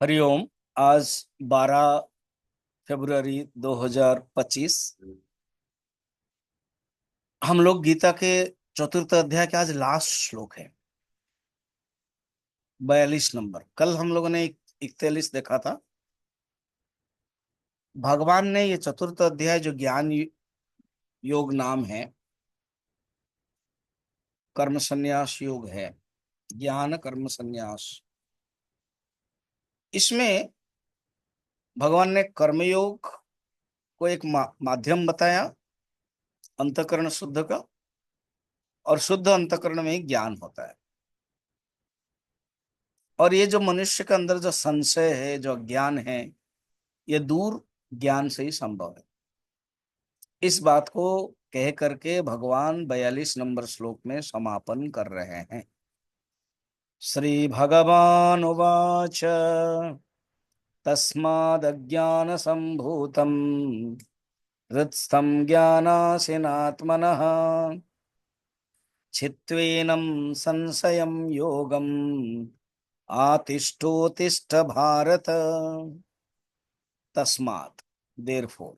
हरिओम। आज 12 फरवरी 2025। हम लोग गीता के चतुर्थ अध्याय के आज लास्ट श्लोक है, 42 नंबर। कल हम लोगों ने 41 देखा था। भगवान ने ये चतुर्थ अध्याय जो ज्ञान योग नाम है, कर्म संन्यास योग है, ज्ञान कर्म संन्यास। इसमें भगवान ने कर्मयोग को एक माध्यम बताया अंतःकरण शुद्ध का, और शुद्ध अंतःकरण में ही ज्ञान होता है। और ये जो मनुष्य के अंदर जो संशय है, जो अज्ञान है, ये दूर ज्ञान से ही संभव है। इस बात को कह करके भगवान 42 नंबर श्लोक में समापन कर रहे हैं। श्री भगवान उवाच तस्मादज्ञान संभूतम हृत्स्थं ज्ञानासिनात्मनः छित्त्वेनं संशयं योगम आतिष्ठोतिष्ठ भारत। तस्मात्, देयरफॉर।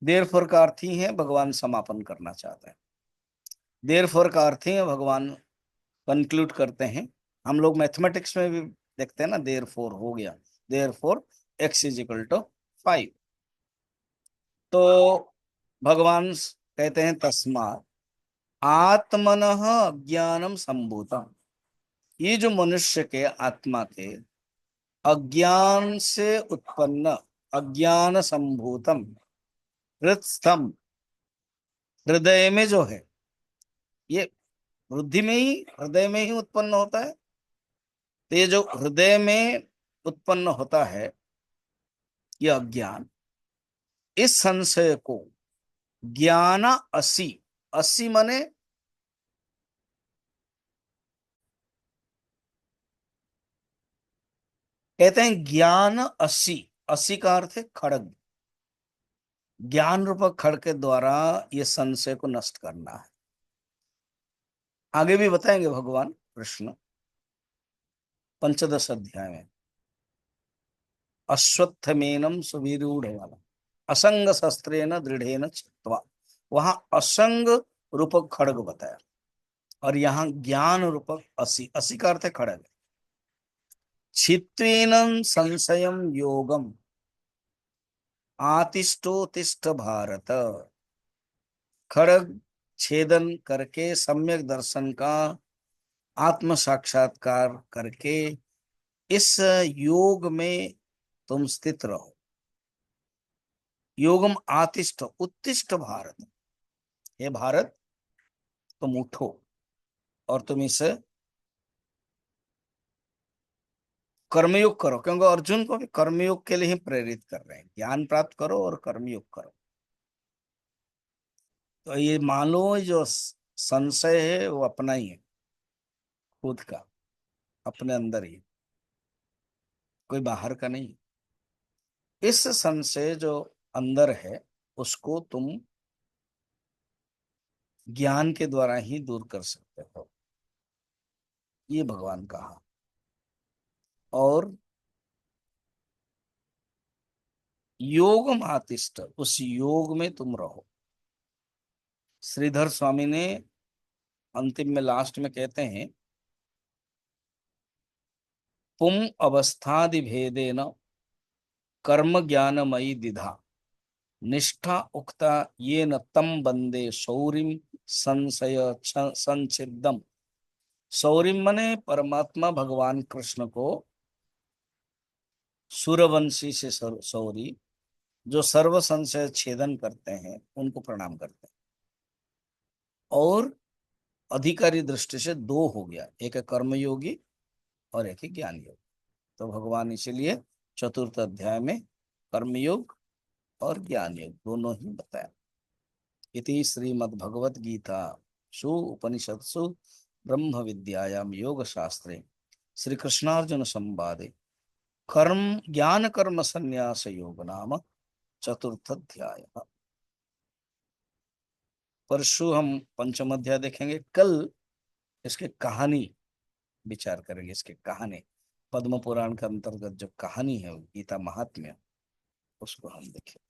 देयरफॉर का अर्थ ही है भगवान समापन करना चाहते हैं। देयरफॉर का अर्थ ही है भगवान कंक्लूड करते हैं। हम लोग मैथमेटिक्स में भी देखते हैं ना, देयरफॉर हो गया, therefore x is equal to 5। तो भगवान कहते हैं तस्मात् आत्मनः अज्ञानम संभूतम। ये जो मनुष्य के आत्मा के अज्ञान से उत्पन्न, अज्ञान संभूतम, हृत्स्थम, हृदय में जो है, ये बुद्धि में ही, हृदय में ही उत्पन्न होता है। तो ये जो हृदय में उत्पन्न होता है, ये अज्ञान, इस संशय को ज्ञान असी, असी माने कहते हैं ज्ञान असी। असी का अर्थ है खड़ग। ज्ञान रूपक खड़ के द्वारा ये संशय को नष्ट करना है। आगे भी बताएंगे भगवान कृष्ण पंचदश अध्याय में। अश्वत्थमेनम सुविरूढ़ वाला असंग शस्त्रेण दृढ़ेन चित्वा, वहां असंग रूपक खड़ग बताया, और यहाँ ज्ञान रूपक असी। असी का अर्थ है खड़ग। छित्वेन संशयम योगम आतिष्ठोतिष्ठ भारत। खड़ग छेदन करके सम्यक दर्शन का आत्म साक्षात्कार करके इस योग में तुम स्थित रहो। योगम आतिष्ठ, उत्तिष्ठ भारत। हे भारत, तुम उठो और तुम इस कर्मयोग करो, क्योंकि अर्जुन को भी कर्मयोग के लिए ही प्रेरित कर रहे हैं। ज्ञान प्राप्त करो और कर्मयोग करो। तो ये मान लो, जो संशय है वो अपना ही है, खुद का, अपने अंदर ही, कोई बाहर का नहीं। इस संशय जो अंदर है, उसको तुम ज्ञान के द्वारा ही दूर कर सकते हो, ये भगवान कहा। और योग मातिष्ठ, उस योग में तुम रहो। श्रीधर स्वामी ने अंतिम में, लास्ट में कहते हैं, पुम अवस्थादि भेदेन कर्म ज्ञानमयी दिधा निष्ठा उक्ता ये न तम बंदे शौरिम संशय संचिदम। शौरिम मने परमात्मा भगवान कृष्ण को सूर्यवंशी से शौरी, जो सर्व संशय छेदन करते हैं, उनको प्रणाम करते हैं। और अधिकारी दृष्टि से दो हो गया, एक है कर्मयोगी और एक है ज्ञान योगी। तो भगवान इसीलिए चतुर्थ अध्याय में कर्मयोग और ज्ञान योग दोनों ही बताया। इति श्रीमद् भगवत गीता सु उपनिषत्सु ब्रह्म विद्यायाम योग शास्त्रे श्री कृष्णार्जुन संवादे कर्म ज्ञान कर्म संन्यास योग नाम चतुर्थ अध्याय। परसों हम पंचम अध्याय देखेंगे। कल इसके कहानी विचार करेंगे, इसके कहानी पद्म पुराण के अंतर्गत जो कहानी है गीता महात्म्य, उसको हम देखें।